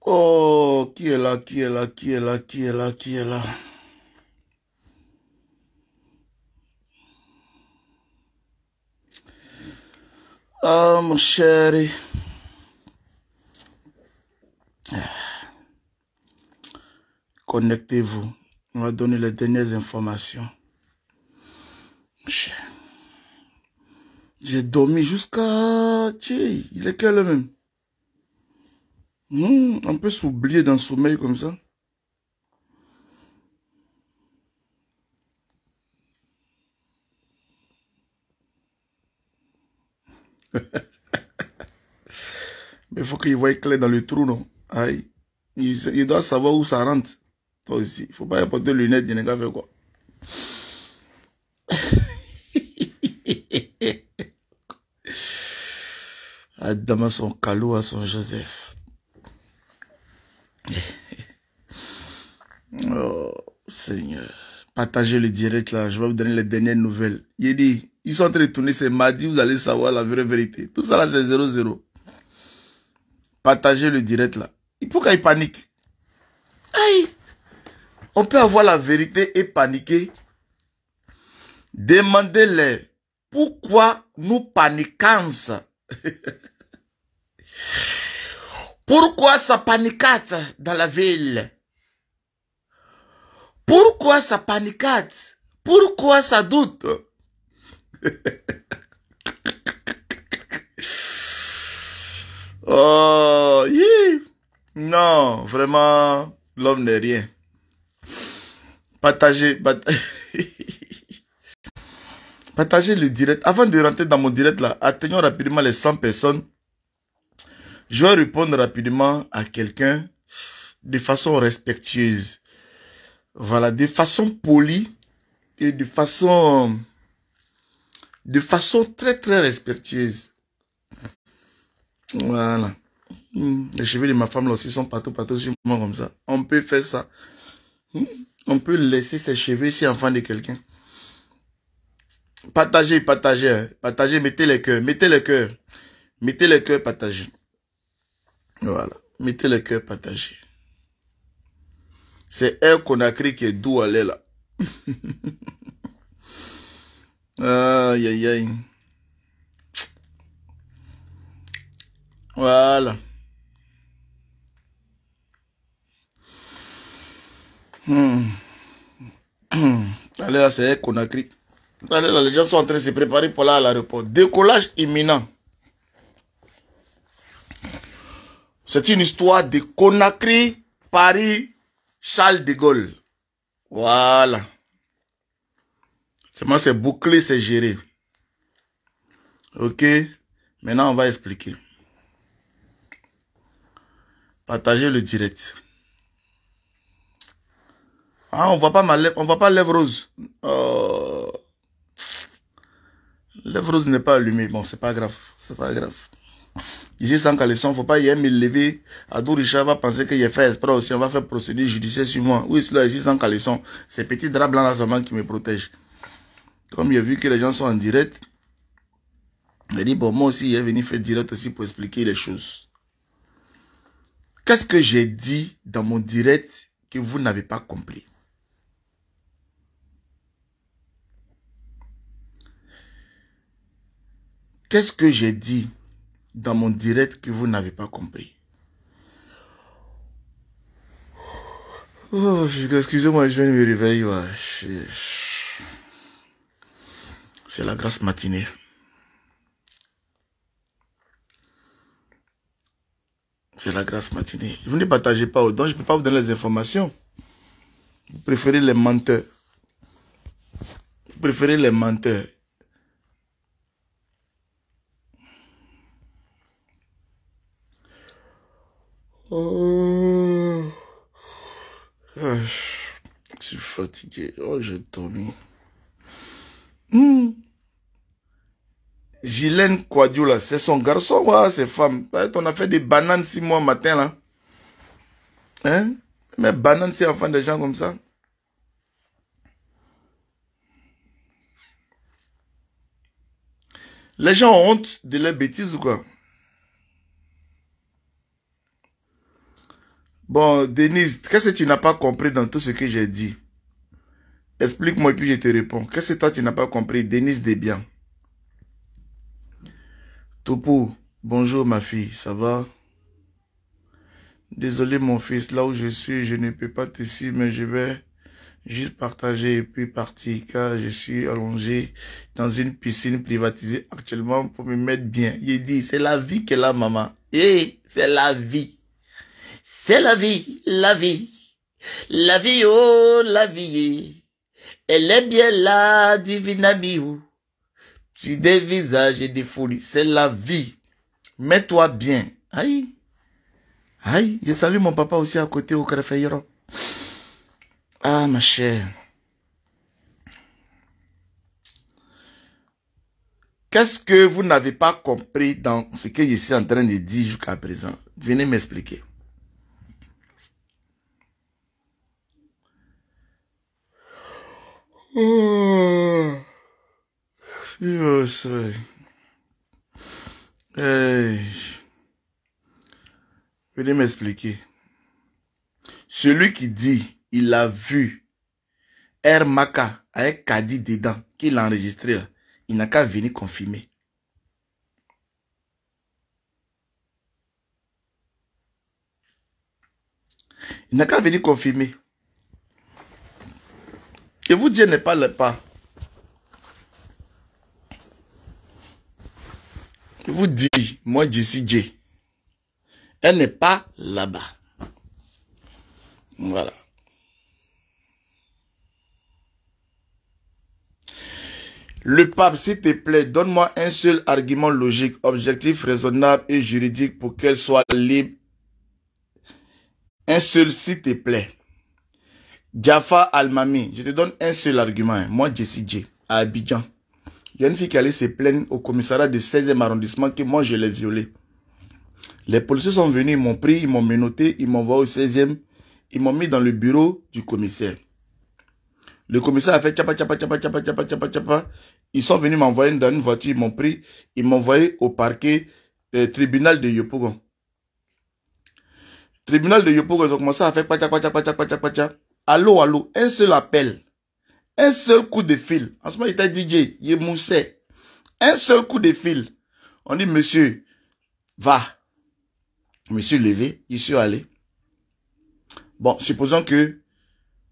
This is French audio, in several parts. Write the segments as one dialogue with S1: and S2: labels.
S1: Oh, qui est là, qui est là, qui est là, qui est là, qui est là? Ah, mon chéri. Connectez-vous. On va donner les dernières informations. J'ai dormi jusqu'à... Il est quelle heure même? On peut s'oublier dans le sommeil comme ça. Mais il faut qu'il voie clair dans le trou, non? Aïe. Il doit savoir où ça rentre. Toi aussi. Il ne faut pas apporter les lunettes, il n'y a pas fait quoi. Adam à son calot, à son Joseph. Oh, Seigneur. Partagez le direct là, je vais vous donner les dernières nouvelles. Il dit, ils sont en train de tourner, c'est mardi, vous allez savoir la vraie vérité. Tout ça là, c'est 0-0. Partagez le direct là. Pourquoi il panique? Aïe! On peut avoir la vérité et paniquer. Demandez-les pourquoi nous paniquons. Pourquoi ça panicate dans la ville? Pourquoi ça panicate? Pourquoi ça doute? Oh, yeah. Non, vraiment, l'homme n'est rien. Partagez le direct. Avant de rentrer dans mon direct là, atteignons rapidement les 100 personnes. Je vais répondre rapidement à quelqu'un de façon respectueuse. Voilà, de façon polie et de façon très très respectueuse. Voilà. Les cheveux de ma femme là aussi sont partout sur moi comme ça. On peut faire ça. On peut laisser ses cheveux si enfant de quelqu'un. Partagez, mettez les cœurs, partagez. Voilà, mettez les cœurs, partagez. C'est Air Conakry qui est doux à là. Aïe, aïe, aïe. Voilà. Allez là, c'est Air Conakry. Allez là, les gens sont en train de se préparer pour aller à l'aéroport. Décollage imminent. C'est une histoire de Conakry, Paris, Charles de Gaulle. Voilà. Seulement c'est bouclé, c'est géré. Ok. Maintenant, on va expliquer. Partagez le direct. Ah, on voit pas ma lèvre, on voit pas lèvre rose. Lèvre rose n'est pas allumée. Bon, c'est pas grave. C'est pas grave. Ici, sans caleçon, faut pas y me lever. Adou Richard va penser qu'il a fait exprès aussi. On va faire procédure judiciaire sur moi. Oui, c'est là, ici, sans caleçon. C'est petit drap blanc là seulement qui me protège. Comme il a vu que les gens sont en direct, il a dit, bon, moi aussi, il est venu faire direct aussi pour expliquer les choses. Qu'est-ce que j'ai dit dans mon direct que vous n'avez pas compris? Qu'est-ce que j'ai dit dans mon direct que vous n'avez pas compris? Oh, excusez-moi, je viens de me réveiller. Ouais. C'est la grasse matinée. C'est la grasse matinée. Vous ne partagez pas, donc je ne peux pas vous donner les informations. Vous préférez les menteurs. Vous préférez les menteurs. Oh. Je suis fatigué. Oh, j'ai dormi. Ghislaine Quadio, là, c'est son garçon, ouais, c'est femme. On a fait des bananes 6 mois matin, là. Hein? Mais bananes, c'est enfant des gens comme ça. Les gens ont honte de leurs bêtises ou quoi? Bon, Denise, qu'est-ce que tu n'as pas compris dans tout ce que j'ai dit? Explique-moi et puis je te réponds. Qu'est-ce que toi tu n'as pas compris? Denise Desbiens. Topo, bonjour ma fille, ça va? Désolé mon fils, là où je suis, je ne peux pas te suivre, mais je vais juste partager et puis partir car je suis allongé dans une piscine privatisée actuellement pour me mettre bien. Il dit, c'est la vie qu'elle a, maman. Eh, c'est la vie. C'est la vie, la vie. La vie, oh, la vie. Elle est bien là, divine amie. Sur des visages et des folies. C'est la vie. Mets-toi bien. Aïe. Aïe. Je salue mon papa aussi à côté au Carafayero. Ah, ma chère. Qu'est-ce que vous n'avez pas compris dans ce que je suis en train de dire jusqu'à présent? Venez m'expliquer. Oh. Yes. Hey. Venez m'expliquer. Celui qui dit, il a vu Air Maka avec Kadi dedans, qu'il a enregistré là, il n'a qu'à venir confirmer. Il n'a qu'à venir confirmer. Et vous, Dieu n'est pas le pas. Je vous dis, moi, Jessie J. Elle n'est pas là-bas. Voilà. Le pape, s'il te plaît, donne-moi un seul argument logique, objectif, raisonnable et juridique pour qu'elle soit libre. Un seul, s'il te plaît. Jaffa Almami, je te donne un seul argument. Hein. Moi, Jessie J, à Abidjan. Il y a une fille qui allait se plaindre au commissariat du 16e arrondissement que moi, je l'ai violée. Les policiers sont venus, ils m'ont pris, ils m'ont menotté, ils m'ont envoyé au 16e. Ils m'ont mis dans le bureau du commissaire. Le commissaire a fait tchapa, tchapa, tchapa, tchapa, tchapa, tchapa, tchapa. Ils sont venus m'envoyer dans une voiture, ils m'ont pris, ils m'ont envoyé au parquet tribunal de Yopougon. Tribunal de Yopougon, ils ont commencé à faire tchapa, tchapa, tchapa, tchapa, tchapa. Allô, allô, un seul appel. Un seul coup de fil. En ce moment, il était DJ, il est moussé. Un seul coup de fil. On dit, monsieur, va. Je me suis levé, je suis allé. Bon, supposons que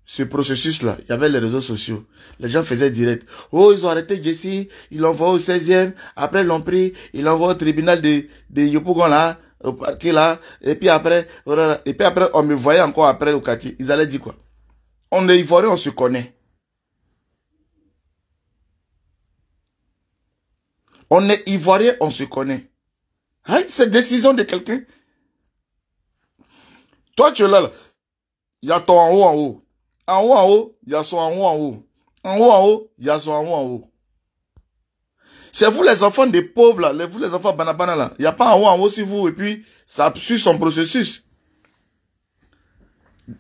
S1: ce processus-là, il y avait les réseaux sociaux. Les gens faisaient direct. Oh, ils ont arrêté Jessie, ils l'ont envoyé au 16e. Après, ils l'ont pris, ils l'ont envoyé au tribunal de Yopougon là, au parquet là. Et puis après, on me voyait encore après au quartier. Ils allaient dire quoi? On est Ivoirien, on se connaît. On est Ivoirien, on se connaît. Hein? C'est décision de quelqu'un. Toi, tu es là. Il y a ton en haut, en haut. En haut, en haut, il y a son en haut, en haut. En haut, en haut, il y a son en haut, en haut. C'est vous les enfants des pauvres, là. Vous les enfants banabana, là. Il n'y a pas en haut, en haut sur vous. Et puis, ça suit son processus.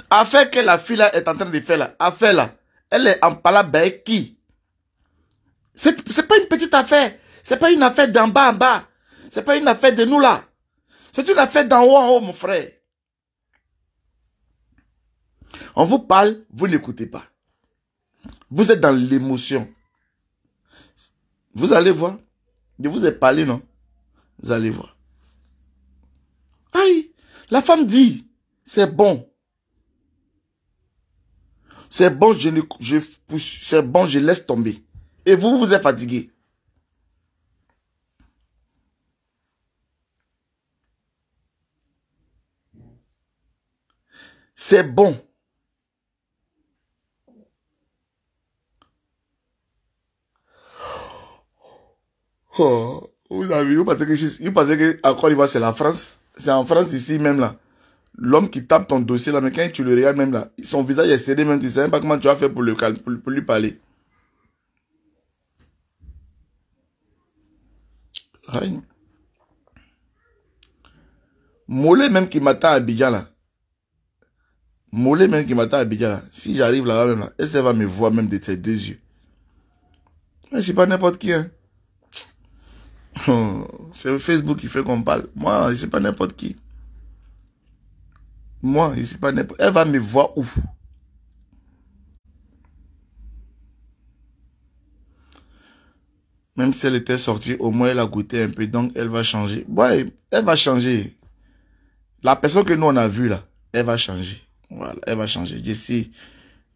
S1: Affaire que la fille, là, est en train de faire, là. Affaire, là. Elle est en palabre avec qui? C'est pas une petite affaire. C'est pas une affaire d'en bas, en bas. C'est pas une affaire de nous, là. C'est une affaire d'en haut, en haut, mon frère. On vous parle, vous n'écoutez pas. Vous êtes dans l'émotion. Vous allez voir. Je vous ai parlé, non? Vous allez voir. Aïe, la femme dit, c'est bon. C'est bon, c'est bon, je laisse tomber. Et vous, vous êtes fatigué. C'est bon. Oh, vous avez vu, vous pensez que encore une fois c'est la France. C'est en France ici même là. l'homme qui tape ton dossier là, mais quand tu le regardes même là, son visage est serré même, tu ne sais même pas comment tu vas faire pour lui parler. Aïe. Mollet même qui m'attend à Abidjan là. Mollet même qui m'attend à Abidjan là. Si j'arrive là-bas même là, elle va me voir même de ses deux yeux. Mais je suis pas n'importe qui, hein. C'est Facebook qui fait qu'on parle. Moi, je suis pas n'importe qui. Moi, je suis pas n'importe. Elle va me voir où? Même si elle était sortie, au moins elle a goûté un peu, donc elle va changer. Ouais, elle va changer. La personne que nous on a vue là, elle va changer. Voilà, elle va changer. Ici,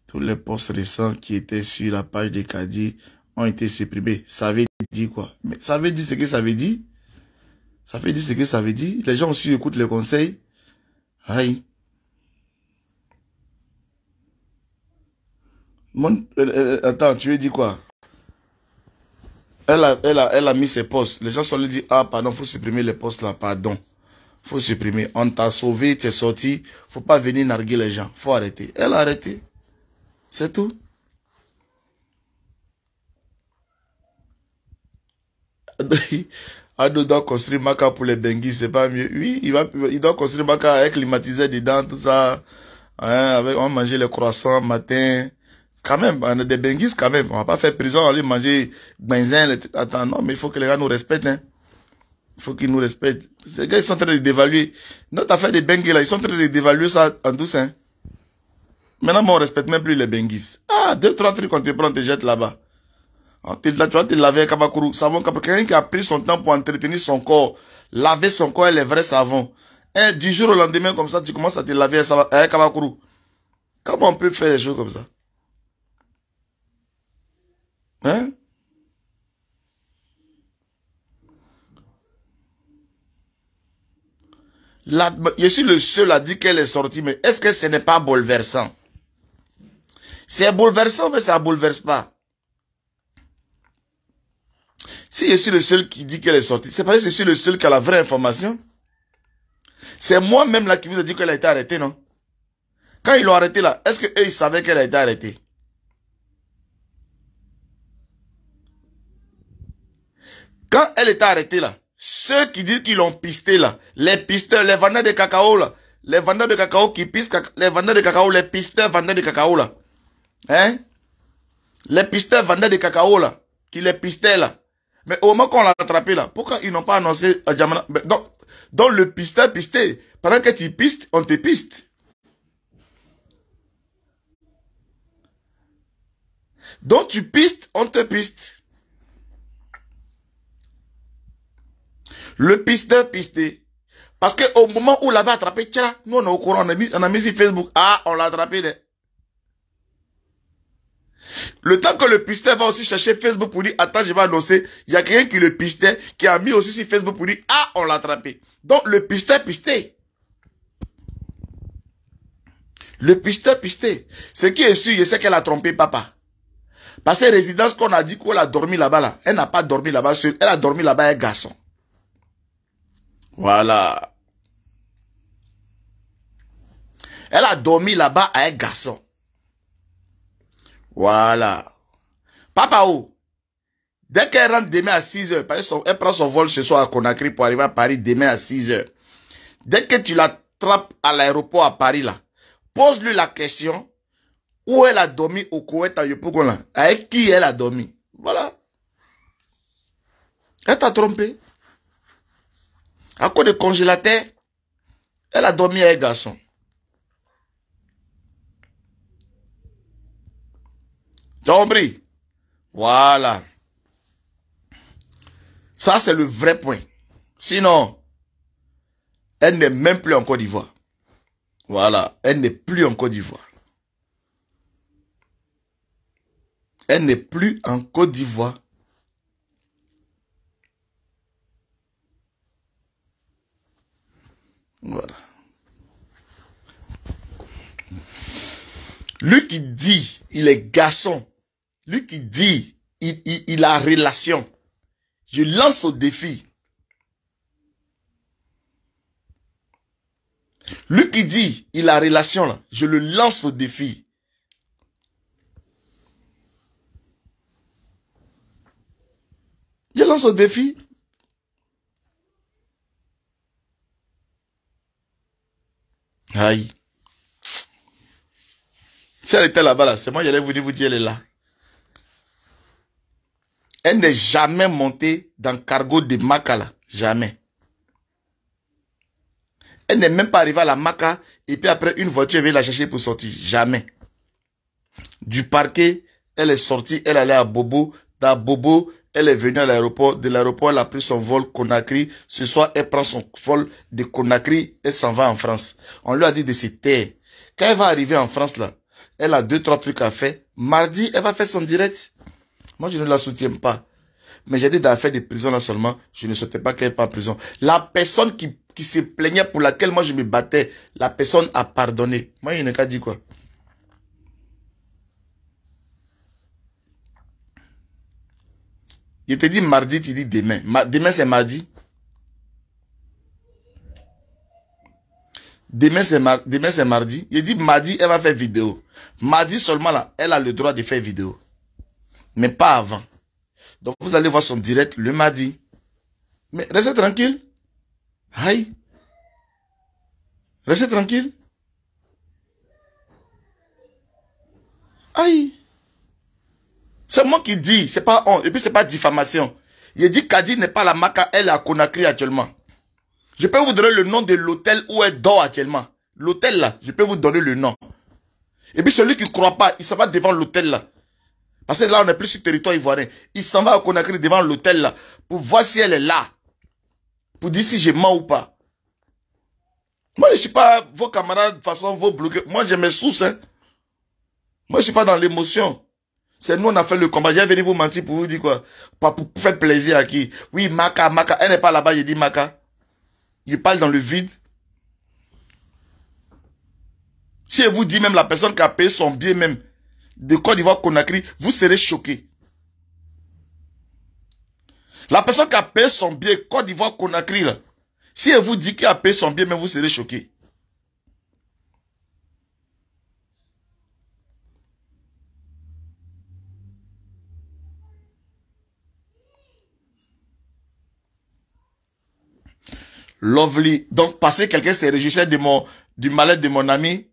S1: tous les posts récents qui étaient sur la page de Kadi ont été supprimés. Ça veut dire quoi? Mais ça veut dire ce que ça veut dire. Ça veut dire ce que ça veut dire. Les gens aussi écoutent les conseils. Aïe. Attends, tu lui dis quoi? Elle a mis ses posts. Les gens sont lui dit, ah pardon, faut supprimer les posts là, pardon. Faut supprimer. On t'a sauvé, t'es sorti. Faut pas venir narguer les gens. Faut arrêter. Elle a arrêté. C'est tout. Ado doit construire Maka pour les Benguis, c'est pas mieux. Oui, il doit construire Maka avec climatiseur dedans, tout ça. Hein, on va manger les croissants matin. Quand même, on a des Benguis quand même. On va pas faire prison, aller manger benzin. Attends, non, mais il faut que les gars nous respectent. Hein. Il faut qu'ils nous respectent. Ces gars, ils sont en train de dévaluer. Notre affaire des Benguis, là, ils sont en train de dévaluer ça en douce. Hein. Maintenant, on respecte même plus les Benguis. Ah, 2-3 trucs qu'on te prend, on te jette là-bas. Tu vas te laver avec Kabakourou. Savon, quelqu'un qui a pris son temps pour entretenir son corps, laver son corps et les vrais savons. Et du jour au lendemain, comme ça, tu commences à te laver avec Kabakourou. Comment on peut faire des choses comme ça? Hein? Je suis le seul à dire qu'elle est sortie, mais est-ce que ce n'est pas bouleversant? C'est bouleversant, mais ça ne bouleverse pas. Si je suis le seul qui dit qu'elle est sortie, c'est parce que je suis le seul qui a la vraie information. C'est moi-même là qui vous ai dit qu'elle a été arrêtée, non? Quand ils l'ont arrêtée là, est-ce qu'eux ils savaient qu'elle a été arrêtée? Quand elle était arrêtée là, ceux qui disent qu'ils l'ont pisté là, les pisteurs, les vendeurs de cacao là, les vendeurs de cacao qui pistent, les vendeurs de cacao, les pisteurs vendeurs de cacao là, hein? Les pisteurs vendeurs de cacao là, qui les pistaient là. Mais au moment qu'on l'a attrapé là, pourquoi ils n'ont pas annoncé à Djamena? Donc le pisteur pisté, pendant que tu pistes, on te piste. Donc tu pistes, on te piste. Le pisteur pisté. Parce qu'au moment où on l'avait attrapé, tiens, nous on est au courant, on a mis sur Facebook. Ah, on l'a attrapé. Le temps que le pisteur va aussi chercher Facebook pour dire, attends, je vais annoncer, il y a quelqu'un qui le pistait, qui a mis aussi sur Facebook pour dire, ah, on l'a attrapé. Donc le pisteur pisté. Le pisteur pisté. Ce qui est sûr, je sais qu'elle a trompé papa. Parce que résidence qu'on a dit qu'elle a dormi là-bas, là, elle n'a pas dormi là-bas seule, elle a dormi là-bas avec un garçon. Voilà. Elle a dormi là-bas avec un garçon. Voilà. Papa, oh, dès qu'elle rentre demain à 6 h, elle prend son vol ce soir à Conakry pour arriver à Paris demain à 6 h. Dès que tu l'attrapes à l'aéroport à Paris, là, pose-lui la question où elle a dormi au Koweït à Yopougon, avec qui elle a dormi. Voilà. Elle t'a trompé. À cause de congélateur, elle a dormi avec un garçon. Tu as compris? Voilà. Ça, c'est le vrai point. Sinon, elle n'est même plus en Côte d'Ivoire. Voilà. Elle n'est plus en Côte d'Ivoire. Elle n'est plus en Côte d'Ivoire. Voilà. Lui qui dit, il est garçon. Lui qui dit, il a relation. Je lance au défi. Lui qui dit, il a relation là, je le lance au défi. Je lance au défi. Aïe. Si elle était là-bas, là, c'est moi, j'allais vous dire, elle est là. Elle n'est jamais montée dans le cargo de Maka, là. Jamais. Elle n'est même pas arrivée à la Maka, et puis après, une voiture vient la chercher pour sortir. Jamais. Du parquet, elle est sortie, elle allait à Bobo. Dans Bobo, elle est venue à l'aéroport. De l'aéroport, elle a pris son vol Conakry. Ce soir, elle prend son vol de Conakry et s'en va en France. On lui a dit de se taire. Quand elle va arriver en France, là, elle a 2-3 trucs à faire. Mardi, elle va faire son direct. Moi, je ne la soutiens pas. Mais j'ai dit d'affaires de prison là seulement. Je ne souhaitais pas qu'elle n'est pas en prison. La personne qui se plaignait, pour laquelle moi je me battais, la personne a pardonné. Moi, il n'a qu'à dire quoi? Je te dis mardi, tu dis demain. Demain, c'est mardi. Demain, c'est mardi. Je dis mardi, elle va faire vidéo. Mardi seulement, là, elle a le droit de faire vidéo. Mais pas avant. Donc, vous allez voir son direct le mardi. Mais restez tranquille. Aïe. Restez tranquille. Aïe. C'est moi qui dis, c'est pas honte. Et puis, c'est pas diffamation. Il dit qu'Adi n'est pas la Maka, elle est à Conakry actuellement. Je peux vous donner le nom de l'hôtel où elle dort actuellement. L'hôtel là, je peux vous donner le nom. Et puis celui qui ne croit pas, il s'en va devant l'hôtel là. Parce que là, on n'est plus sur le territoire ivoirien. Il s'en va à Conakry devant l'hôtel là. Pour voir si elle est là. Pour dire si je mens ou pas. Moi, je ne suis pas vos camarades, de façon, vos blogueurs. Moi, j'ai mes sources. Hein. Moi, je ne suis pas dans l'émotion. C'est nous, on a fait le combat. J'ai venu vous mentir pour vous dire quoi. Pas pour faire plaisir à qui. Oui, Maka, Maka. Elle n'est pas là-bas, je dis Maka. Je parle dans le vide. Si elle vous dit même la personne qui a payé son billet même de Côte d'Ivoire Conakry, vous serez choqué. La personne qui a payé son billet Côte d'Ivoire Conakry, là, si elle vous dit qu'il a payé son billet, même vous serez choqué. Lovely. Donc, parce que quelqu'un s'est réjoui du mal-être de mon ami,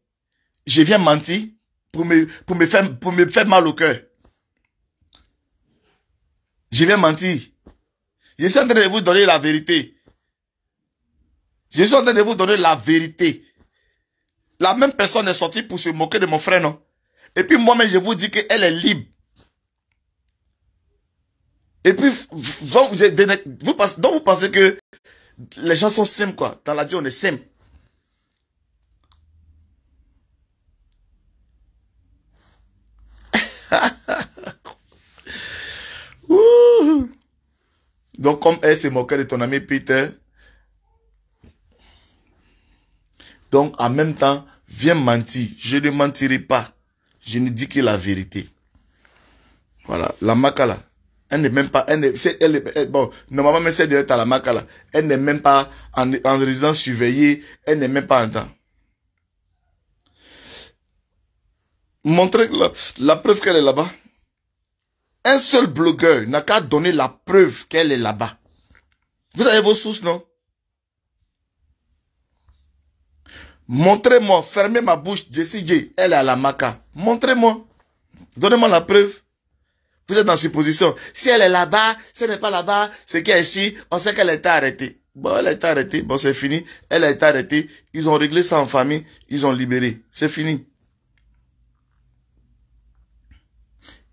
S1: je viens mentir pour me faire mal au cœur. Je viens mentir. Je suis en train de vous donner la vérité. Je suis en train de vous donner la vérité. La même personne est sortie pour se moquer de mon frère, non? Et puis moi-même, je vous dis qu'elle est libre. Et puis, vous pensez que les gens sont simples, quoi. Dans la vie, on est simple. Donc, comme elle se moquait de ton ami Peter, donc en même temps, viens mentir. Je ne mentirai pas. Je ne dis que la vérité. Voilà, la Maka là, elle n'est même pas, bon, normalement, mais c'est direct à la Maka là, elle n'est même pas en résidence surveillée, elle n'est même pas en temps. Montrez la preuve qu'elle est là-bas. Un seul blogueur n'a qu'à donner la preuve qu'elle est là-bas. Vous avez vos sources, non? Montrez-moi, fermez ma bouche, Jessie J, elle est à la Maka. Montrez-moi. Donnez-moi la preuve. Vous êtes dans cette position. Si elle est là-bas, si elle n'est pas là-bas, c'est qu'elle est ici, on sait qu'elle a été arrêtée. Bon, elle a été arrêtée, bon, c'est fini. Elle a été arrêtée, ils ont réglé ça en famille, ils ont libéré. C'est fini.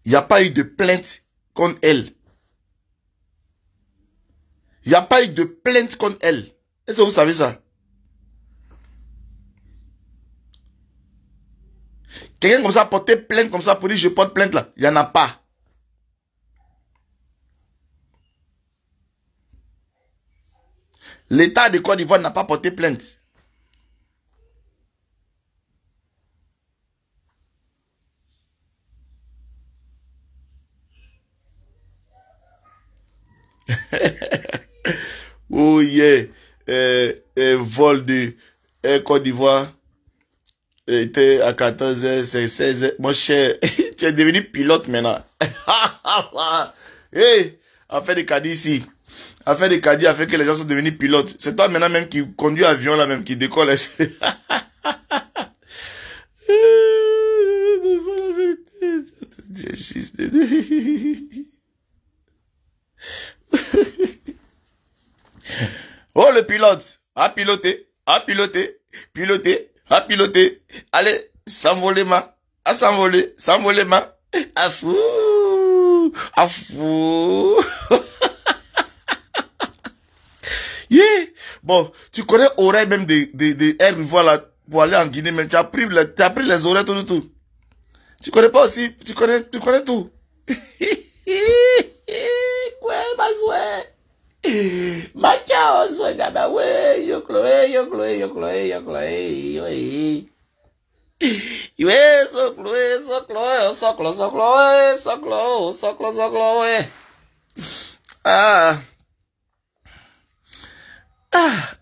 S1: Il n'y a pas eu de plainte contre elle. Il n'y a pas eu de plainte contre elle. Est-ce que vous savez ça? Quelqu'un comme ça porter plainte comme ça pour dire je porte plainte là. Il n'y en a pas. L'État de Côte d'Ivoire n'a pas porté plainte. Oh yeah. Vol de Et Côte d'Ivoire était à 14h, c'est 16h. Mon cher, tu es devenu pilote maintenant. Hey, affaire de caddie ici. Affaire de caddie a fait que les gens sont devenus pilotes. C'est toi maintenant même qui conduis avion là même, qui décolle. Oh, le pilote a piloté, a piloté, piloté, a piloté. Allez, s'envoler ma, à s'envoler, s'envoler ma, à fou, à fou. Yeah. Bon, tu connais oreille même de Air voilà, pour aller en Guinée, mais tu as pris les oreilles tout. Tu connais pas aussi, tu connais tout. Ouais, ma souhait. Ma ciao, souhait, gaba, ouais, yo Chloé. Ouais, so Chloé. Ah.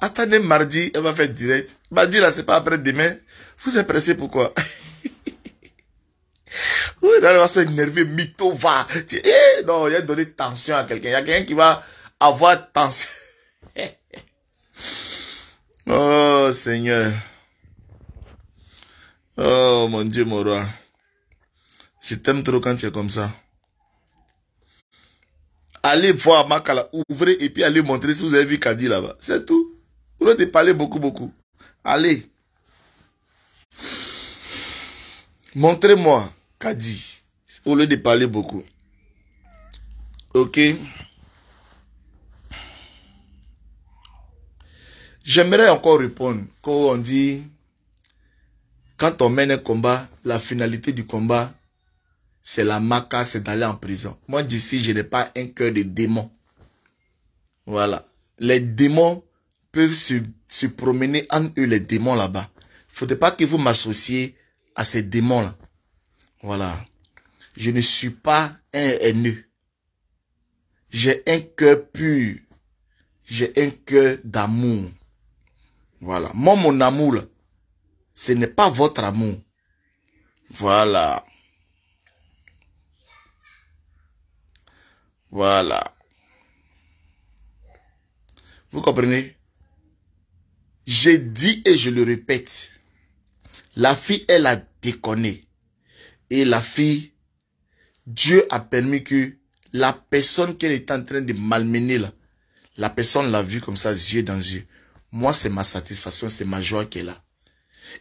S1: Attendez mardi, elle va faire direct. Mardi là, c'est pas après demain. Vous êtes pressé pourquoi? Oui, là, elle va se énerver, mytho va. Non, il a donné tension à quelqu'un. Il y a quelqu'un qui va avoir tension. Oh, Seigneur. Oh, mon Dieu, mon roi. Je t'aime trop quand tu es comme ça. Allez voir Makala, ouvrez et puis allez montrer si vous avez vu Kadi là-bas. C'est tout. Vous devez parler beaucoup. Allez. Montrez-moi Kadi. Au lieu de parler beaucoup. Ok. J'aimerais encore répondre. Quand on dit, quand on mène un combat, la finalité du combat, c'est la maca, c'est d'aller en prison. Moi, d'ici, je n'ai pas un cœur de démon. Voilà. Les démons peuvent se promener en eux, les démons là-bas. Il ne faudrait pas que vous m'associez à ces démons-là. Voilà. Je ne suis pas un haineux. J'ai un cœur pur. J'ai un cœur d'amour. Voilà. Moi, mon amour, là, ce n'est pas votre amour. Voilà. Voilà. Vous comprenez? J'ai dit et je le répète. La fille, elle a déconné. Et la fille, Dieu a permis que la personne qu'elle est en train de malmener là, la personne l'a vue comme ça, yeux dans yeux. Moi, c'est ma satisfaction, c'est ma joie qu'elle a.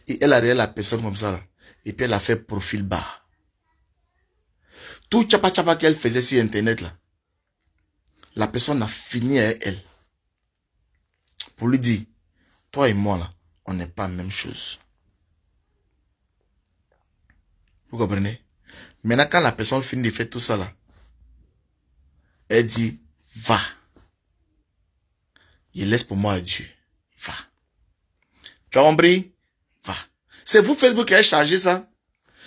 S1: Et elle a regardé la personne comme ça là. Et puis elle a fait profil bas. Tout tchapa qu'elle faisait sur internet là, la personne a fini avec elle. Pour lui dire, toi et moi là, on n'est pas la même chose. Vous comprenez? Maintenant, quand la personne finit de faire tout ça là, elle dit, va. Il laisse pour moi à Dieu. Va. Tu as compris? Va. C'est vous Facebook qui avez chargé ça.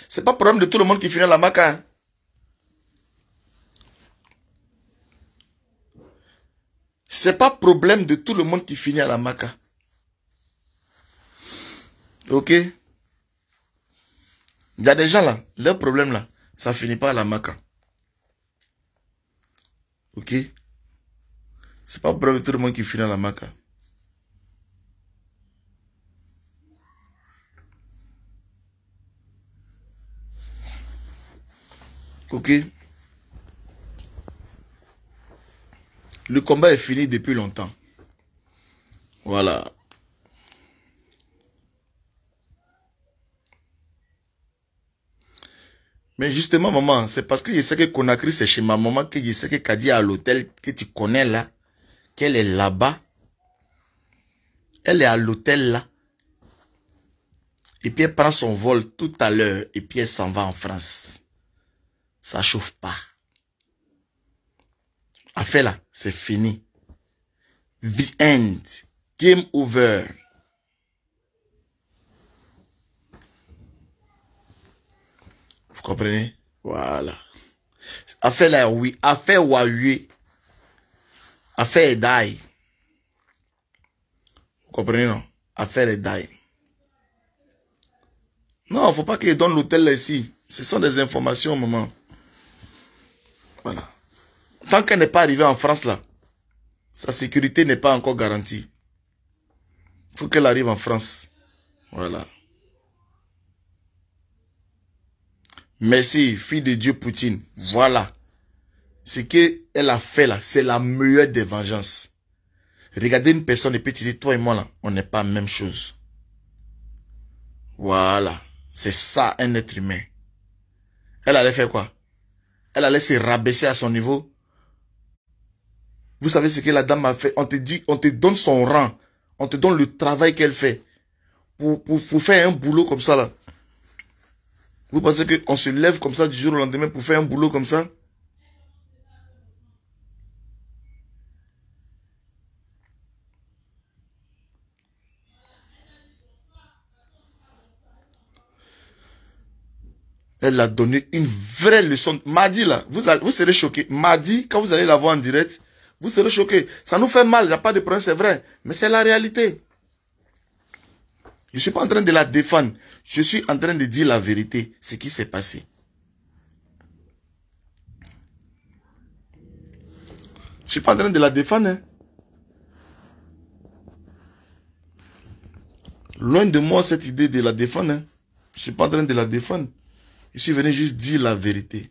S1: C'est pas problème de tout le monde qui finit à la maca. Hein? C'est pas problème de tout le monde qui finit à la maca. Ok? Il y a des gens là, leur problème là, ça finit pas à la maca. Ok? C'est pas problème de tout le monde qui finit à la maca. Ok? Le combat est fini depuis longtemps. Voilà. Mais justement, maman, c'est parce que je sais que Conakry, c'est chez ma maman, que je sais que Kadi est à l'hôtel, que tu connais là, qu'elle est là-bas. Elle est à l'hôtel là. Et puis elle prend son vol tout à l'heure, et puis elle s'en va en France. Ça chauffe pas. Affaire là, c'est fini. The end. Game over. Vous comprenez? Voilà. Affaire là, oui. Affaire Huawei. Affaire die. Vous comprenez, non? Affaire die. Non, faut pas qu'il donne l'hôtel là ici. Ce sont des informations, maman. Voilà. Tant qu'elle n'est pas arrivée en France là, sa sécurité n'est pas encore garantie. Il faut qu'elle arrive en France. Voilà. Merci, fille de Dieu Poutine. Voilà. Ce qu'elle a fait là, c'est la meilleure des vengeances. Regardez une personne et puis tu dis, toi et moi là, on n'est pas la même chose. Voilà. C'est ça, un être humain. Elle allait faire quoi? Elle allait se rabaisser à son niveau. Vous savez ce que la dame a fait? On te dit, on te donne son rang. On te donne le travail qu'elle fait. Pour faire un boulot comme ça là. Vous pensez qu'on se lève comme ça du jour au lendemain pour faire un boulot comme ça? Elle a donné une vraie leçon. Mardi là, vous serez choqués. Mardi, quand vous allez la voir en direct, vous serez choqués. Ça nous fait mal, il n'y a pas de problème, c'est vrai. Mais c'est la réalité. Je ne suis pas en train de la défendre. Je suis en train de dire la vérité, ce qui s'est passé. Je ne suis pas en train de la défendre. Hein. Loin de moi cette idée de la défendre. Hein. Je ne suis pas en train de la défendre. Je suis venu juste dire la vérité.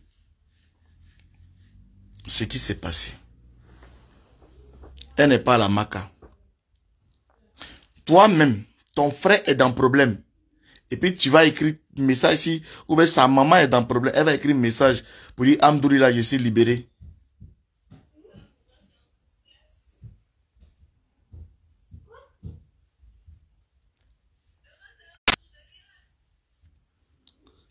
S1: Ce qui s'est passé. Elle n'est pas à la Maca. Toi-même, ton frère est dans problème. Et puis tu vas écrire un message ici, ou bien sa maman est dans problème. Elle va écrire un message pour dire, Amdoulila, je suis libéré.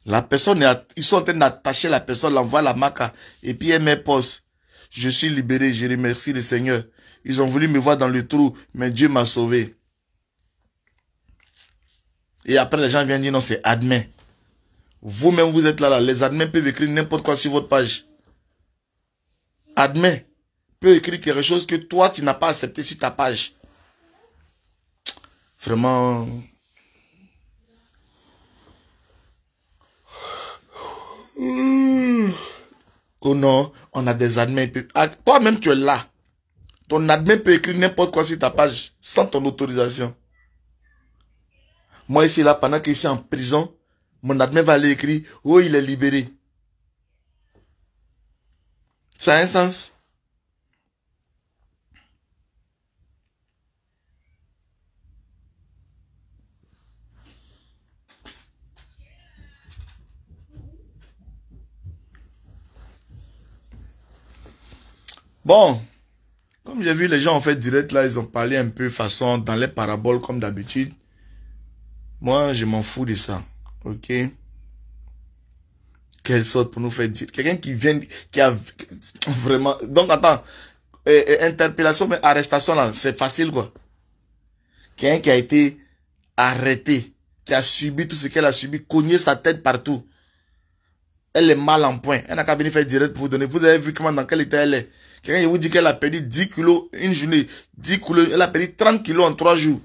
S1: La personne, ils sont en train d'attacher la personne, l'envoie à la Maca. Et puis elle met pause. Je suis libéré, je remercie le Seigneur. Ils ont voulu me voir dans le trou, mais Dieu m'a sauvé. Et après, les gens viennent dire, non, c'est admin. Vous-même, vous êtes là, les admins peuvent écrire n'importe quoi sur votre page. Admin peut écrire quelque chose que toi, tu n'as pas accepté sur ta page. Vraiment... Oh non, on a des admins. Toi-même, tu es là. Ton admin peut écrire n'importe quoi sur ta page sans ton autorisation. Moi, ici, là, pendant que je suis en prison, mon admin va aller écrire, oh, il est libéré. Ça a un sens? Bon, comme j'ai vu les gens en fait direct là, ils ont parlé un peu façon dans les paraboles comme d'habitude. Moi, je m'en fous de ça. Ok? Quelle sorte pour nous faire dire. Quelqu'un qui vient, qui a vraiment... Donc attends, interpellation, mais arrestation là, c'est facile quoi. Quelqu'un qui a été arrêté, qui a subi tout ce qu'elle a subi, cogné sa tête partout. Elle est mal en point. Elle n'a qu'à venir faire direct pour vous donner. Vous avez vu comment dans quel état elle est. Quelqu'un vous dit qu'elle a perdu 10 kilos une journée. 10 kilos, elle a perdu 30 kilos en 3 jours.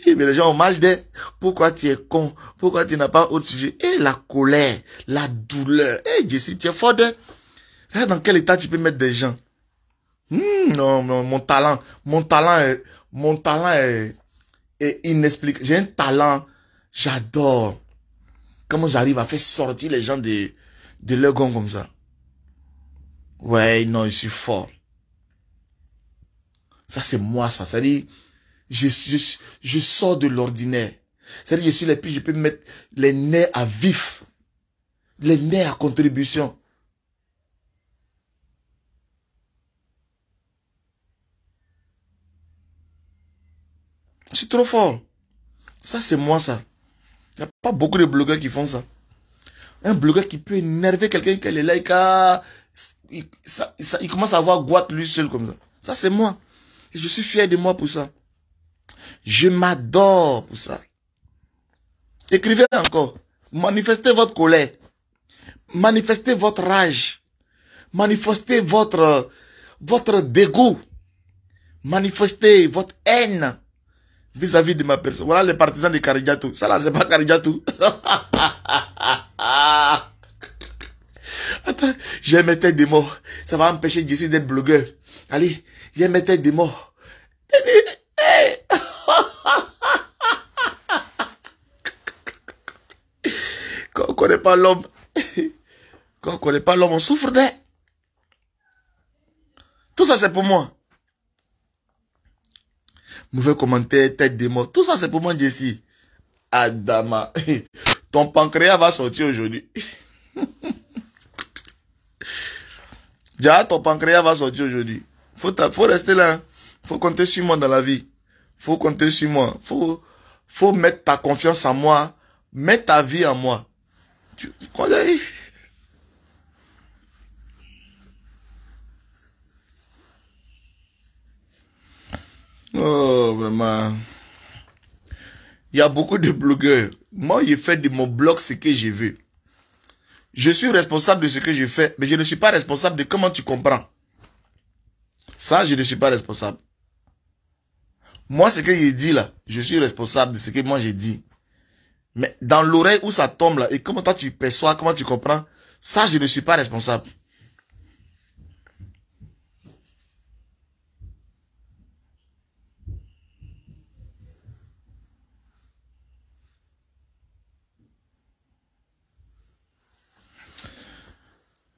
S1: Mais les gens ont mal dit. Pourquoi tu es con? Pourquoi tu n'as pas autre sujet? Et la colère, la douleur. Eh, Jessie, tu es fort. Regarde dans quel état tu peux mettre des gens. Non, non, mon talent est inexplicable. J'ai un talent, j'adore. Comment j'arrive à faire sortir les gens de leur gond comme ça. Ouais, non, je suis fort. Ça, c'est moi, ça. C'est-à-dire, je sors de l'ordinaire. C'est-à-dire, je suis les puis je peux mettre les nerfs à vif. Les nerfs à contribution. Je suis trop fort. Ça, c'est moi, ça. Il n'y a pas beaucoup de blogueurs qui font ça. Un blogueur qui peut énerver quelqu'un qui est là, il commence à avoir goûte lui seul comme ça. Ça, c'est moi. Et je suis fier de moi pour ça. Je m'adore pour ça. Écrivez encore. Manifestez votre colère. Manifestez votre rage. Manifestez votre votre dégoût. Manifestez votre haine vis-à-vis de ma personne. Voilà les partisans de Karidiatou. Ça là, c'est pas Karidiatou. Attends, j'ai mes têtes de mort. Ça va empêcher Jessie d'être blogueur. Allez, j'ai mes têtes de mort. Quand on ne connaît pas l'homme, quand on ne connaît pas l'homme, on souffre d'elle. Tout ça, c'est pour moi. Mauvais commentaire, tête de mort. Tout ça, c'est pour moi, Jessie. Adama. Ton pancréas va sortir aujourd'hui. Déjà, ton pancréas va sortir aujourd'hui. Faut rester là. Faut compter sur moi dans la vie. Faut compter sur moi. Faut mettre ta confiance en moi. Mettre ta vie en moi. Tu connais? Oh, vraiment. Il y a beaucoup de blogueurs. Moi, je fais de mon blog ce que je veux. Je suis responsable de ce que je fais, mais je ne suis pas responsable de comment tu comprends. Ça, je ne suis pas responsable. Moi, ce que je dis là, je suis responsable de ce que moi j'ai dit. Mais dans l'oreille où ça tombe là, et comment toi tu perçois, comment tu comprends, ça, je ne suis pas responsable.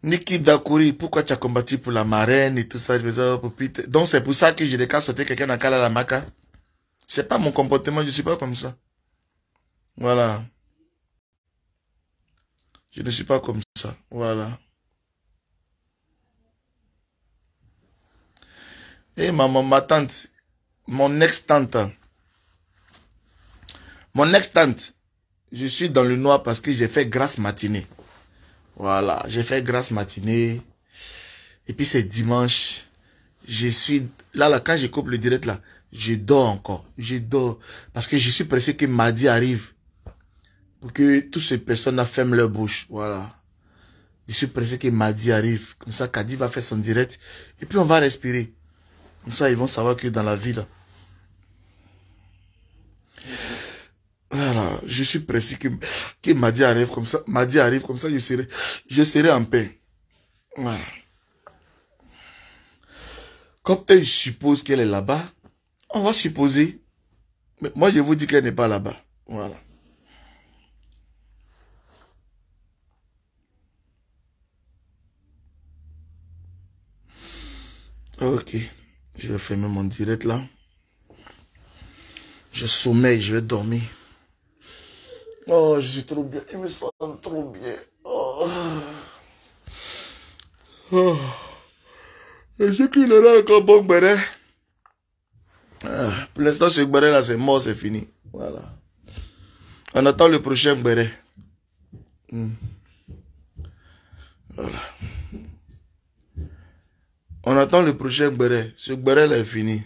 S1: Niki Dakouri, pourquoi tu as combattu pour la marraine et tout ça? Donc c'est pour ça que j'ai des cas sauter quelqu'un dans Kala la Maka. C'est pas mon comportement, je suis pas comme ça. Voilà. Je ne suis pas comme ça. Voilà. Et ma tante, mon ex-tante. Mon ex-tante, je suis dans le noir parce que j'ai fait grâce matinée. Voilà, j'ai fait grâce matinée. Et puis c'est dimanche. Je suis là, quand je coupe le direct là, je dors encore. Je dors. Parce que je suis pressé que mardi arrive. Pour que toutes ces personnes ferment leur bouche. Voilà. Je suis pressé que mardi arrive. Comme ça, Kadi va faire son direct. Et puis on va respirer. Comme ça, ils vont savoir que dans la vie là. Voilà, je suis pressé que mardi arrive comme ça. Mardi arrive comme ça, je serai en paix. Voilà. Comme eux supposent qu'elle est là-bas, on va supposer. Mais moi, je vous dis qu'elle n'est pas là-bas. Voilà. Ok. Je vais fermer mon direct là. Je sommeille, je vais dormir. Oh, je suis trop bien. Je me sens trop bien. Oh. Oh. Je sais qu'il aura encore bon béret. Pour l'instant, ce béret là, c'est mort, c'est fini. Voilà. On attend le prochain béret. Voilà. On attend le prochain béret. Ce béret là est fini.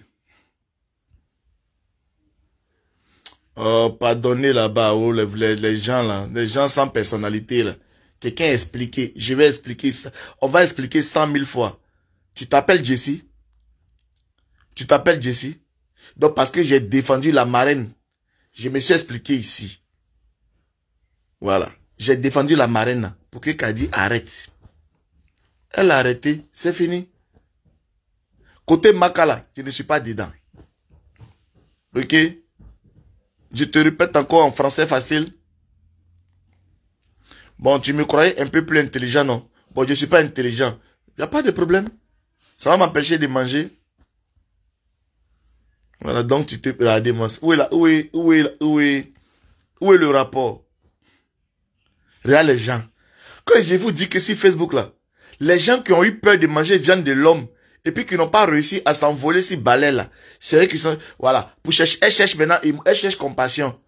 S1: Oh, pardonnez là-bas, oh, les gens là, les gens sans personnalité là. Quelqu'un a expliqué, je vais expliquer ça. On va expliquer 100 000 fois. Tu t'appelles Jessie? Tu t'appelles Jessie? Donc parce que j'ai défendu la marraine, je me suis expliqué ici. Voilà. J'ai défendu la marraine pour que Kadi arrête. Elle a arrêté, c'est fini. Côté Makala, je ne suis pas dedans. Ok? Je te répète encore en français facile. Bon, tu me croyais un peu plus intelligent, non? Bon, je ne suis pas intelligent. Il n'y a pas de problème. Ça va m'empêcher de manger. Voilà, donc tu te... Où est le rapport? Regarde les gens. Quand je vous dis que si Facebook là, les gens qui ont eu peur de manger viande de l'homme et puis qui n'ont pas réussi à s'envoler ces balais là, c'est eux qui sont... Voilà, pour chercher, elle cherche maintenant, elle cherche compassion.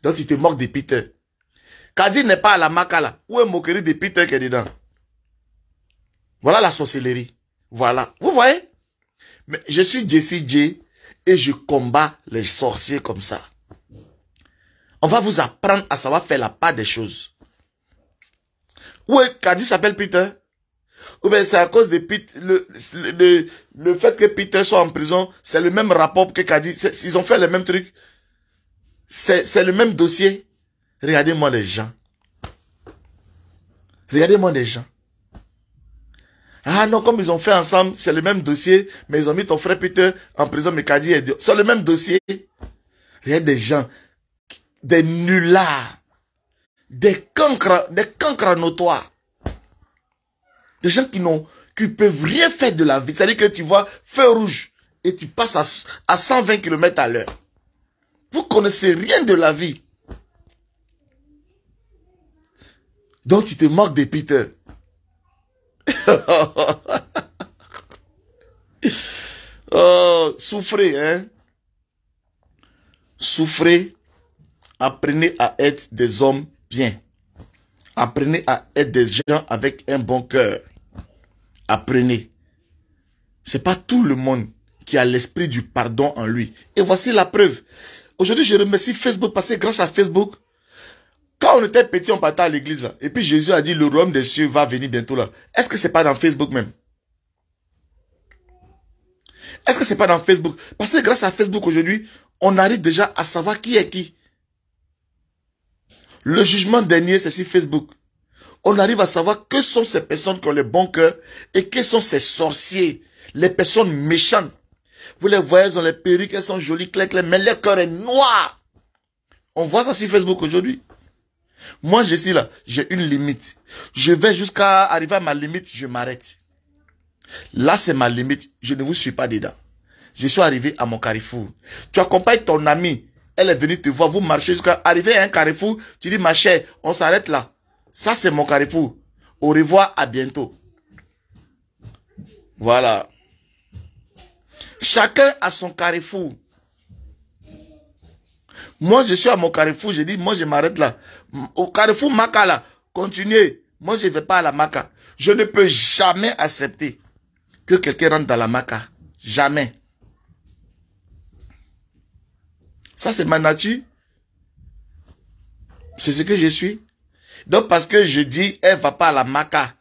S1: Donc tu te moques de Peter. Kadi n'est pas à la Maka là. Où est moquerie de Peter qui est dedans? Voilà la sorcellerie. Voilà. Vous voyez? Mais je suis Jessie J et je combats les sorciers comme ça. On va vous apprendre à savoir faire la part des choses. Où est Kadi s'appelle Peter? Ou bien c'est à cause de le fait que Peter soit en prison, c'est le même rapport que Kadi. Ils ont fait le même truc. C'est le même dossier. Regardez-moi les gens. Regardez-moi les gens. Ah non, comme ils ont fait ensemble, c'est le même dossier, mais ils ont mis ton frère Peter en prison, mais Kadi est... C'est le même dossier. Regardez des gens, des nullards, des cancres notoires. Des gens qui peuvent rien faire de la vie. C'est-à-dire que tu vois feu rouge et tu passes à 120 km à l'heure. Vous connaissez rien de la vie. Donc tu te moques de Peter. Oh, souffrez, hein. Souffrez. Apprenez à être des hommes bien. Apprenez à être des gens avec un bon cœur. Apprenez. C'est pas tout le monde qui a l'esprit du pardon en lui. Et voici la preuve. Aujourd'hui, je remercie Facebook parce que grâce à Facebook, quand on était petit, on partait à l'église là. Et puis Jésus a dit, le royaume des cieux va venir bientôt là. Est-ce que c'est pas dans Facebook même? Est-ce que c'est pas dans Facebook? Parce que grâce à Facebook aujourd'hui, on arrive déjà à savoir qui est qui. Le jugement dernier, c'est sur Facebook. On arrive à savoir que sont ces personnes qui ont le bon cœur et quels sont ces sorciers, les personnes méchantes. Vous les voyez, elles ont les perruques, elles sont jolies, clair, mais leur cœur est noir. On voit ça sur Facebook aujourd'hui. Moi, je suis là, j'ai une limite. Je vais jusqu'à arriver à ma limite, je m'arrête. Là, c'est ma limite, je ne vous suis pas dedans. Je suis arrivé à mon carrefour. Tu accompagnes ton ami, elle est venue te voir, vous marchez jusqu'à arriver à un carrefour, tu dis, ma chère, on s'arrête là. Ça, c'est mon carrefour. Au revoir, à bientôt. Voilà. Chacun a son carrefour. Moi, je suis à mon carrefour, je dis, moi, je m'arrête là. Au carrefour Maka, là, continuez. Moi, je ne vais pas à la Maka. Je ne peux jamais accepter que quelqu'un rentre dans la Maka. Jamais. Ça, c'est ma nature. C'est ce que je suis. Donc, parce que je dis, elle ne va pas à la Maka.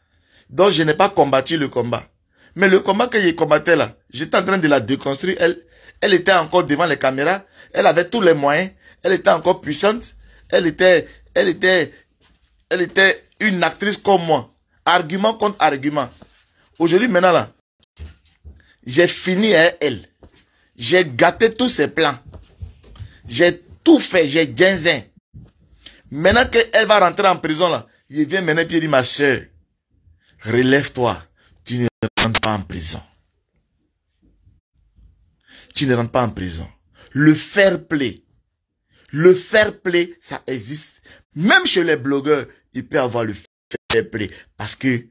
S1: Donc, je n'ai pas combattu le combat. Mais le combat que j'ai combattu là, j'étais en train de la déconstruire. Elle était encore devant les caméras. Elle avait tous les moyens. Elle était encore puissante. Elle était une actrice comme moi. Argument contre argument. Aujourd'hui, maintenant là, j'ai fini avec elle. J'ai gâté tous ses plans. J'ai tout fait. J'ai guinzin. Maintenant qu'elle va rentrer en prison là, il vient maintenant et il dit, ma soeur, relève-toi. Tu ne rentres pas en prison. Tu ne rentres pas en prison. Le fair play. Le fair play, ça existe. Même chez les blogueurs, il peut y avoir le fair play. Parce que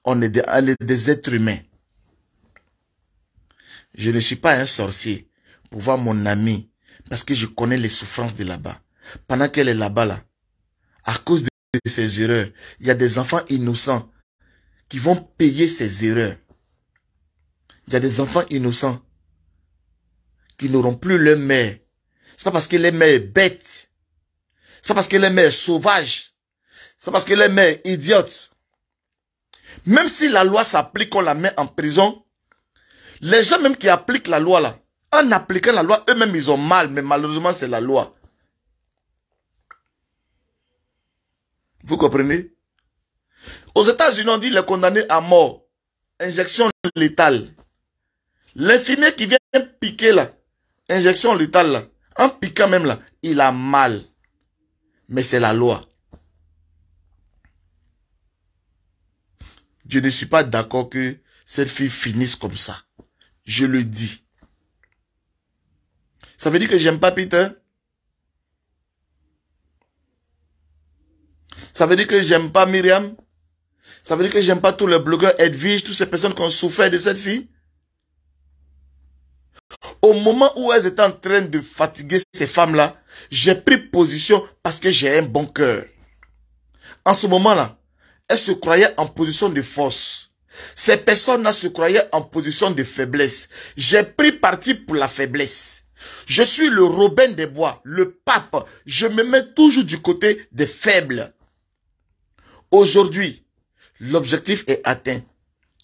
S1: on est des êtres humains. Je ne suis pas un sorcier pour voir mon ami. Parce que je connais les souffrances de là-bas. Pendant qu'elle est là-bas, là, à cause de ses erreurs, il y a des enfants innocents qui vont payer ses erreurs. Il y a des enfants innocents qui n'auront plus leur mère. C'est pas parce que leur mère est bête. C'est pas parce que leur mère est sauvage. C'est pas parce que leur mère est idiote. Même si la loi s'applique, on la met en prison. Les gens même qui appliquent la loi là, en appliquant la loi, eux-mêmes ils ont mal, mais malheureusement c'est la loi. Vous comprenez? Aux États-Unis, on dit les condamnés à mort. Injection létale. L'infirmier qui vient piquer là, injection létale là, en piquant même là, il a mal. Mais c'est la loi. Je ne suis pas d'accord que cette fille finisse comme ça. Je le dis. Ça veut dire que j'aime pas Peter? Ça veut dire que j'aime pas Myriam? Ça veut dire que j'aime pas tous les blogueurs, Edwige, toutes ces personnes qui ont souffert de cette fille? Au moment où elles étaient en train de fatiguer ces femmes-là, j'ai pris position parce que j'ai un bon cœur. En ce moment-là, elles se croyaient en position de force. Ces personnes-là se croyaient en position de faiblesse. J'ai pris parti pour la faiblesse. Je suis le Robin des Bois, le pape. Je me mets toujours du côté des faibles. Aujourd'hui, l'objectif est atteint.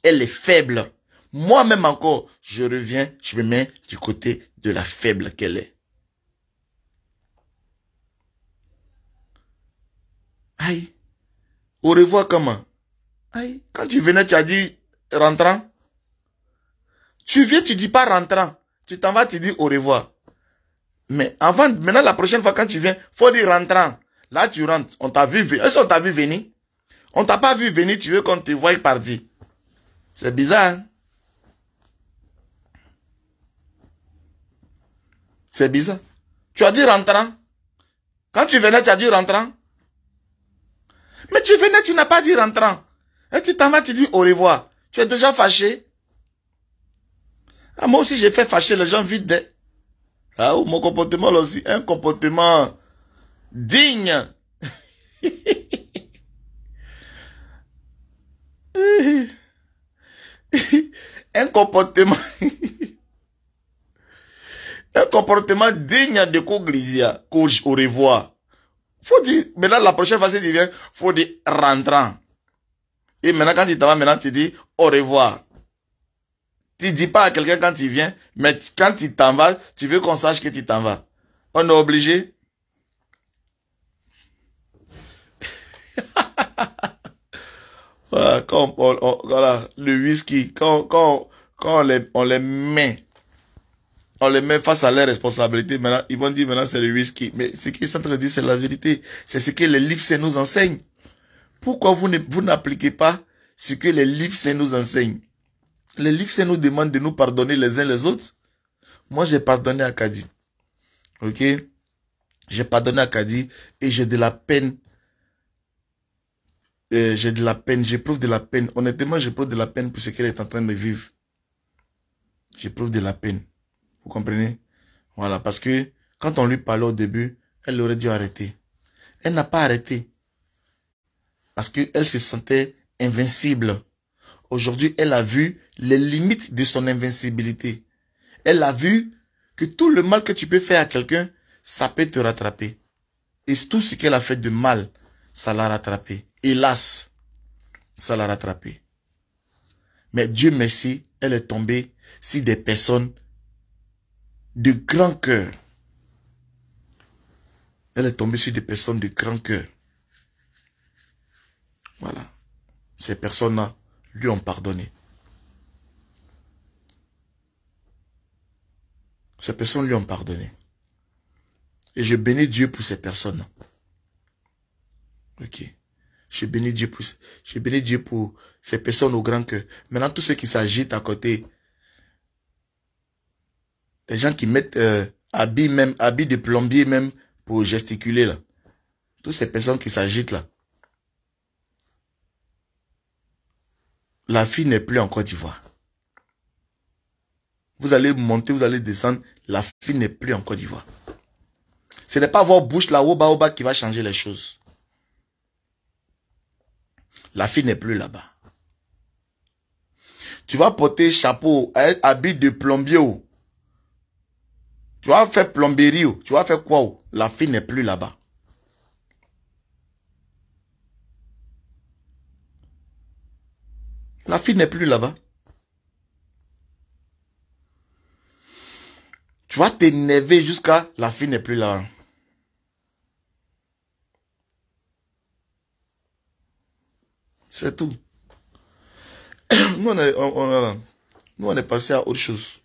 S1: Elle est faible. Moi-même encore, je reviens, je me mets du côté de la faible qu'elle est. Aïe. Au revoir comment? Aïe. Quand tu venais, tu as dit rentrant. Tu viens, tu dis pas rentrant. Tu t'en vas, tu dis au revoir. Mais avant, maintenant la prochaine fois quand tu viens, faut dire rentrant. Là tu rentres. On t'a vu venir. Est-ce qu'on t'a vu venir? On t'a pas vu venir, tu veux qu'on te voie partir. C'est bizarre. Hein? C'est bizarre. Tu as dit rentrant. Quand tu venais, tu as dit rentrant. Mais tu venais, tu n'as pas dit rentrant. Et tu t'en vas, tu dis au revoir. Tu es déjà fâché. Ah, moi aussi, j'ai fait fâcher les gens vite. Ah, mon comportement là aussi. Un comportement digne. Un comportement. Un comportement digne de Koglisia. Coach au revoir. Faut dire, maintenant la prochaine fois, si tu viens, faut dire rentrant. Et maintenant, quand tu t'en vas, maintenant, tu dis au revoir. Tu dis pas à quelqu'un quand tu viens, mais quand tu t'en vas, tu veux qu'on sache que tu t'en vas. On est obligé. Voilà, voilà, le whisky, quand on les met face à leurs responsabilités, maintenant, ils vont dire maintenant c'est le whisky. Mais ce qu'ils sont en train de dire, c'est la vérité. C'est ce que les livres saints nous enseignent. Pourquoi vous n'appliquez pas ce que les livres saints nous enseignent? Les livres saints nous demandent de nous pardonner les uns les autres. Moi, j'ai pardonné à Kadi. Ok? J'ai pardonné à Kadi et j'ai de la peine. J'ai de la peine, j'éprouve de la peine. Honnêtement, j'éprouve de la peine pour ce qu'elle est en train de vivre. J'éprouve de la peine. Vous comprenez? Voilà, parce que quand on lui parlait au début, elle aurait dû arrêter. Elle n'a pas arrêté. Parce qu'elle se sentait invincible. Aujourd'hui, elle a vu les limites de son invincibilité. Elle a vu que tout le mal que tu peux faire à quelqu'un, ça peut te rattraper. Et tout ce qu'elle a fait de mal, ça l'a rattrapé. Hélas, ça l'a rattrapé. Mais Dieu merci, elle est tombée sur des personnes de grand cœur. Elle est tombée sur des personnes de grand cœur. Voilà. Ces personnes-là lui ont pardonné. Ces personnes lui ont pardonné. Et je bénis Dieu pour ces personnes-là. Ok. Je bénis Dieu pour ces personnes au grand cœur. Maintenant, tous ceux qui s'agitent à côté, les gens qui mettent habits de plombier même pour gesticuler là. Toutes ces personnes qui s'agitent là. La fille n'est plus en Côte d'Ivoire. Vous allez monter, vous allez descendre. La fille n'est plus en Côte d'Ivoire. Ce n'est pas votre bouche là, oba qui va changer les choses. La fille n'est plus là-bas. Tu vas porter chapeau, habit de plombier. Tu vas faire plomberie. Tu vas faire quoi? La fille n'est plus là-bas. La fille n'est plus là-bas. Tu vas t'énerver jusqu'à la fille n'est plus là. C'est tout. Nous, on est passé à autre chose.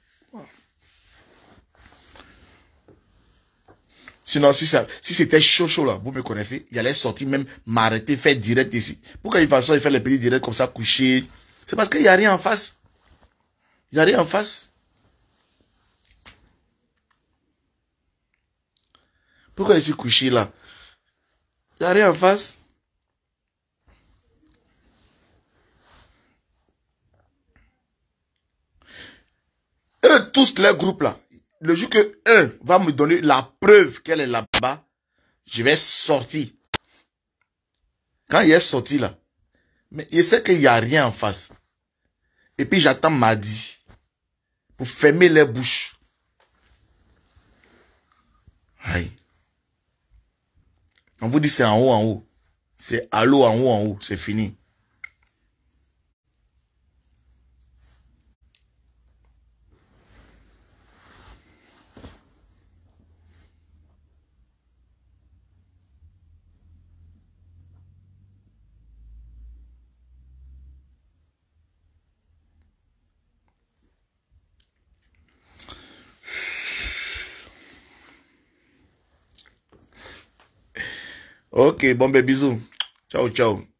S1: Sinon, si c'était chaud là, vous me connaissez, il allait sortir même m'arrêter, faire direct ici. Pourquoi il va faire les petits directs comme ça, coucher? C'est parce qu'il n'y a rien en face. Il n'y a rien en face. Pourquoi je suis couché là? Il n'y a rien en face. Eux, tous les groupes là, le jour que eux va me donner la preuve qu'elle est là-bas, je vais sortir. Quand il est sorti là, mais il sait qu'il n'y a rien en face. Et puis j'attends mardi pour fermer les bouches. Aïe. On vous dit c'est en haut. C'est à l'eau en haut, c'est fini. Ok, bon ben bisous. Ciao, ciao.